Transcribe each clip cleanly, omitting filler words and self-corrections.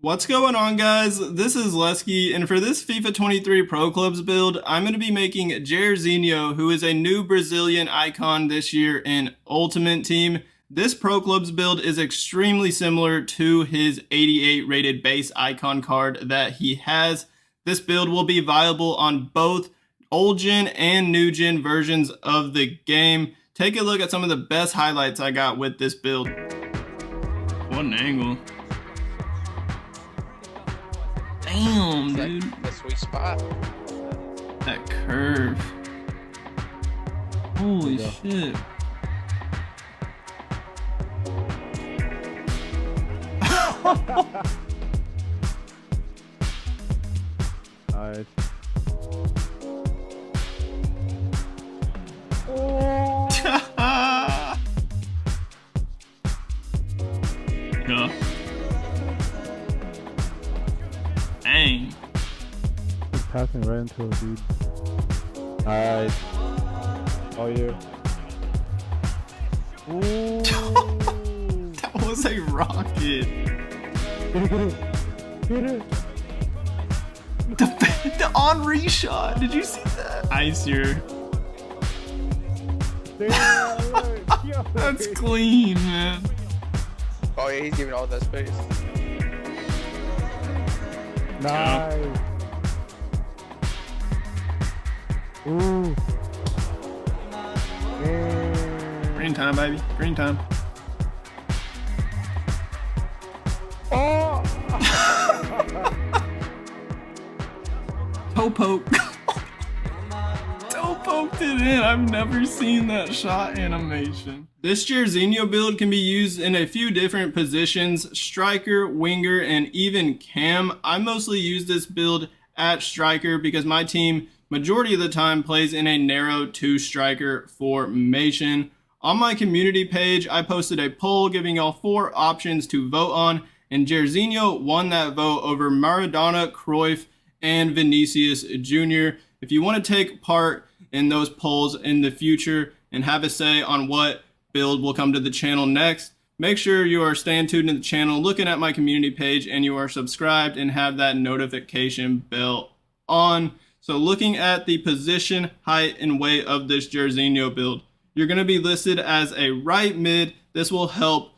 What's going on, guys? This is Lesky, and for this FIFA 23 Pro Clubs build, I'm going to be making Jairzinho, who is a new Brazilian icon this year in Ultimate Team. This Pro Clubs build is extremely similar to his 88 rated base icon card that he has. This build will be viable on both old gen and new gen versions of the game. Take a look at some of the best highlights I got with this build. What an angle. Damn, dude. The sweet spot. That curve. Holy shit. Alright. Oh. Yeah. Dang. He's passing right into a dude. Alright. Oh, you. Ooh. That was a rocket. Get it. Get it. The Henri shot. Did you see that? Icier. That's clean, man. Oh yeah, he's giving all that space. Nice. Ooh. Green time, baby. Green time. Oh! Toe poke. Toe poked it in. I've never seen that shot animation. This Jairzinho build can be used in a few different positions: striker, winger, and even cam. I mostly use this build at striker because my team majority of the time plays in a narrow two-striker formation. On my community page, I posted a poll giving y'all 4 options to vote on, and Jairzinho won that vote over Maradona, Cruyff, and Vinicius Jr. If you want to take part in those polls in the future and have a say on what build will come to the channel next, make sure you are staying tuned to the channel, looking at my community page, and you are subscribed and have that notification bell on. So looking at the position, height, and weight of this Jairzinho build, you're going to be listed as a right mid. This will help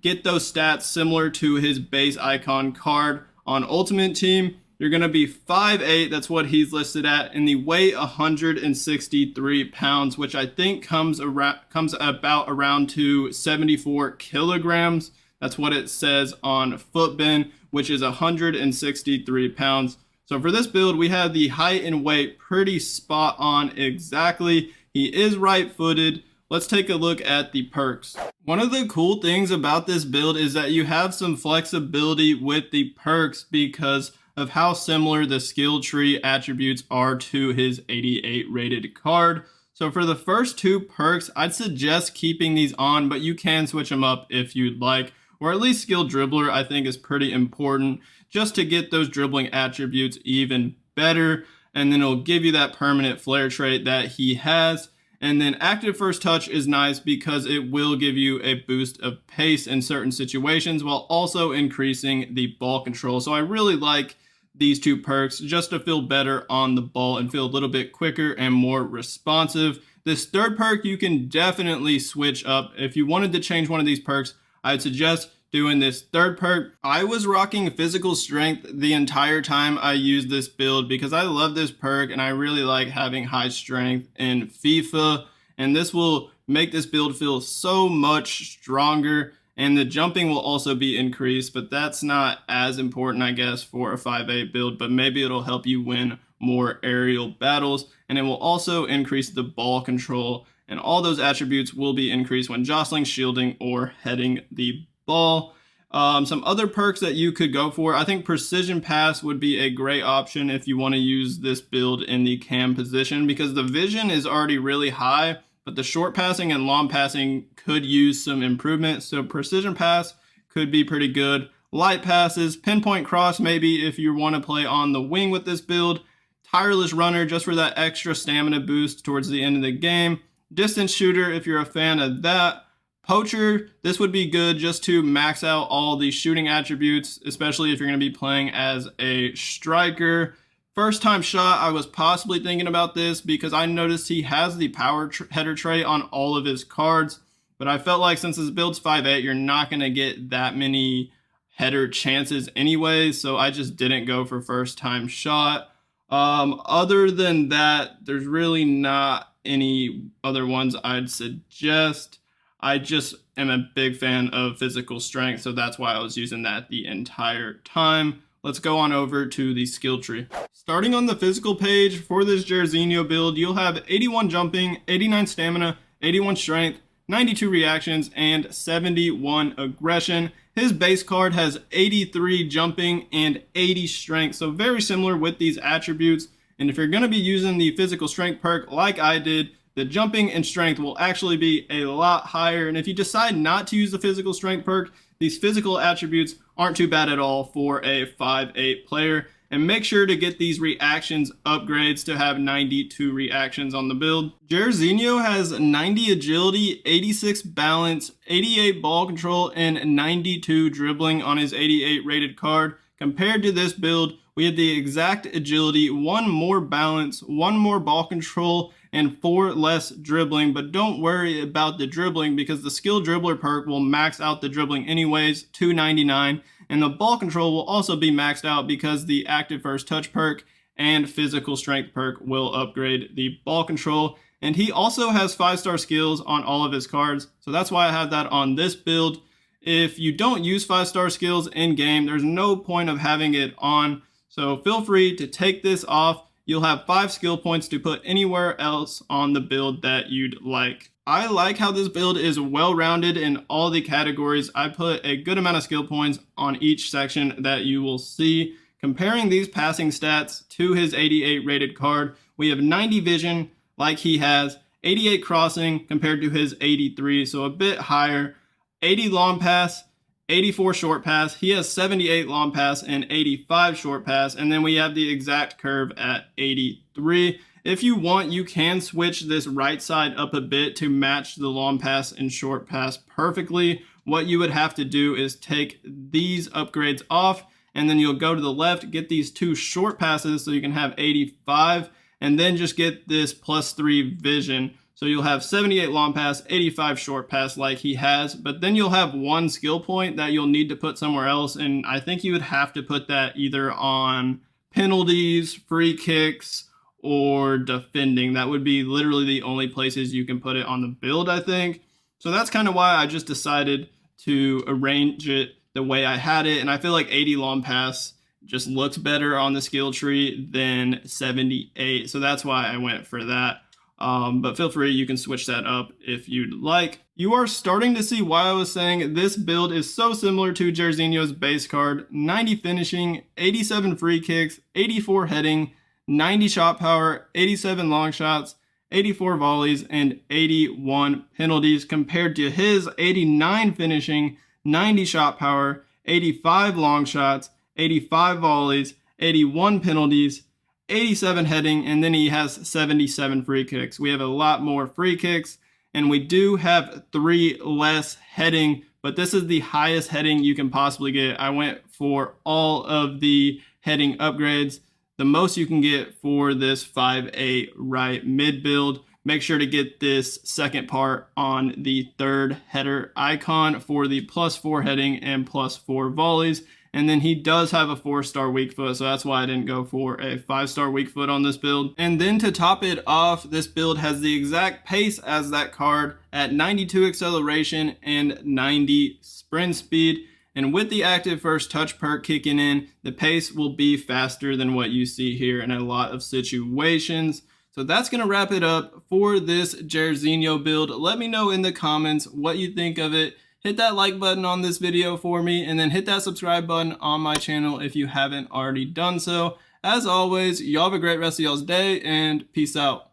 get those stats similar to his base icon card. On Ultimate Team, you're going to be 5'8", that's what he's listed at, and the weight 163 pounds, which I think comes about around to 74 kilograms. That's what it says on Footbin, which is 163 pounds. So for this build, we have the height and weight pretty spot on exactly. He is right-footed. Let's take a look at the perks. One of the cool things about this build is that you have some flexibility with the perks because of how similar the skill tree attributes are to his 88 rated card. So for the first 2 perks, I'd suggest keeping these on, but you can switch them up if you'd like, or at least skill dribbler I think is pretty important just to get those dribbling attributes even better, and then it'll give you that permanent flare trait that he has. And then active first touch is nice because it will give you a boost of pace in certain situations while also increasing the ball control. So I really like these 2 perks just to feel better on the ball and feel a little bit quicker and more responsive. This 3rd perk you can definitely switch up. If you wanted to change one of these perks, I'd suggest doing this 3rd perk. I was rocking physical strength the entire time I used this build because I love this perk and I really like having high strength in FIFA, and this will make this build feel so much stronger, and the jumping will also be increased, but that's not as important I guess for a 5'8" build, but maybe it'll help you win more aerial battles, and it will also increase the ball control, and all those attributes will be increased when jostling, shielding, or heading the ball. Some other perks that you could go for, I think precision pass would be a great option if you want to use this build in the cam position because the vision is already really high, but the short passing and long passing could use some improvement. So precision pass could be pretty good. Light passes, pinpoint cross maybe if you want to play on the wing with this build. Tireless runner just for that extra stamina boost towards the end of the game. Distance shooter if you're a fan of that. Poacher, this would be good just to max out all the shooting attributes, especially if you're going to be playing as a striker. First time shot, I was possibly thinking about this because I noticed he has the power header trait on all of his cards, but I felt like since his build's 5'8", you're not going to get that many header chances anyway, so I just didn't go for first time shot. Other than that, there's really not any other ones I'd suggest. I just am a big fan of physical strength, so that's why I was using that the entire time. Let's go on over to the skill tree. Starting on the physical page for this Jairzinho build, you'll have 81 jumping, 89 stamina, 81 strength, 92 reactions, and 71 aggression. His base card has 83 jumping and 80 strength, so very similar with these attributes. And if you're going to be using the physical strength perk like I did, the jumping and strength will actually be a lot higher. And if you decide not to use the physical strength perk, these physical attributes aren't too bad at all for a 5'8" player. And make sure to get these reactions upgrades to have 92 reactions on the build. Jairzinho has 90 agility, 86 balance, 88 ball control, and 92 dribbling on his 88 rated card. Compared to this build, we have the exact agility, 1 more balance, 1 more ball control, and 4 less dribbling. But don't worry about the dribbling because the skill dribbler perk will max out the dribbling anyways, 299. And the ball control will also be maxed out because the active first touch perk and physical strength perk will upgrade the ball control. And he also has 5-star skills on all of his cards, so that's why I have that on this build. If you don't use 5-star skills in game, there's no point of having it on. So feel free to take this off. You'll have 5 skill points to put anywhere else on the build that you'd like. I like how this build is well-rounded in all the categories. I put a good amount of skill points on each section that you will see. Comparing these passing stats to his 88 rated card, we have 90 vision like he has, 88 crossing compared to his 83, so a bit higher, 80 long pass, 84 short pass. He has 78 long pass and 85 short pass, and then we have the exact curve at 83. If you want, you can switch this right side up a bit to match the long pass and short pass perfectly. What you would have to do is take these upgrades off, and then you'll go to the left, get these 2 short passes so you can have 85, and then just get this +3 vision. So you'll have 78 long pass, 85 short pass like he has, but then you'll have 1 skill point that you'll need to put somewhere else, and I think you would have to put that either on penalties, free kicks, or defending. That would be literally the only places you can put it on the build, I think. So that's kind of why I just decided to arrange it the way I had it, and I feel like 80 long pass just looks better on the skill tree than 78, so that's why I went for that. But feel free, you can switch that up if you'd like. You are starting to see why I was saying this build is so similar to Jairzinho's base card. 90 finishing, 87 free kicks, 84 heading, 90 shot power, 87 long shots, 84 volleys, and 81 penalties compared to his 89 finishing, 90 shot power, 85 long shots, 85 volleys, 81 penalties, 87 heading, and then he has 77 free kicks. We have a lot more free kicks, and we do have 3 less heading, but this is the highest heading you can possibly get. I went for all of the heading upgrades, the most you can get for this 5'8" right mid build. Make sure to get this second part on the 3rd header icon for the +4 heading and +4 volleys. And then he does have a 4-star weak foot, so that's why I didn't go for a 5-star weak foot on this build. And then to top it off, this build has the exact pace as that card at 92 acceleration and 90 sprint speed. And with the active first touch perk kicking in, the pace will be faster than what you see here in a lot of situations. So that's going to wrap it up for this Jairzinho build. Let me know in the comments what you think of it. Hit that like button on this video for me, and then hit that subscribe button on my channel if you haven't already done so. As always, y'all have a great rest of y'all's day, and peace out.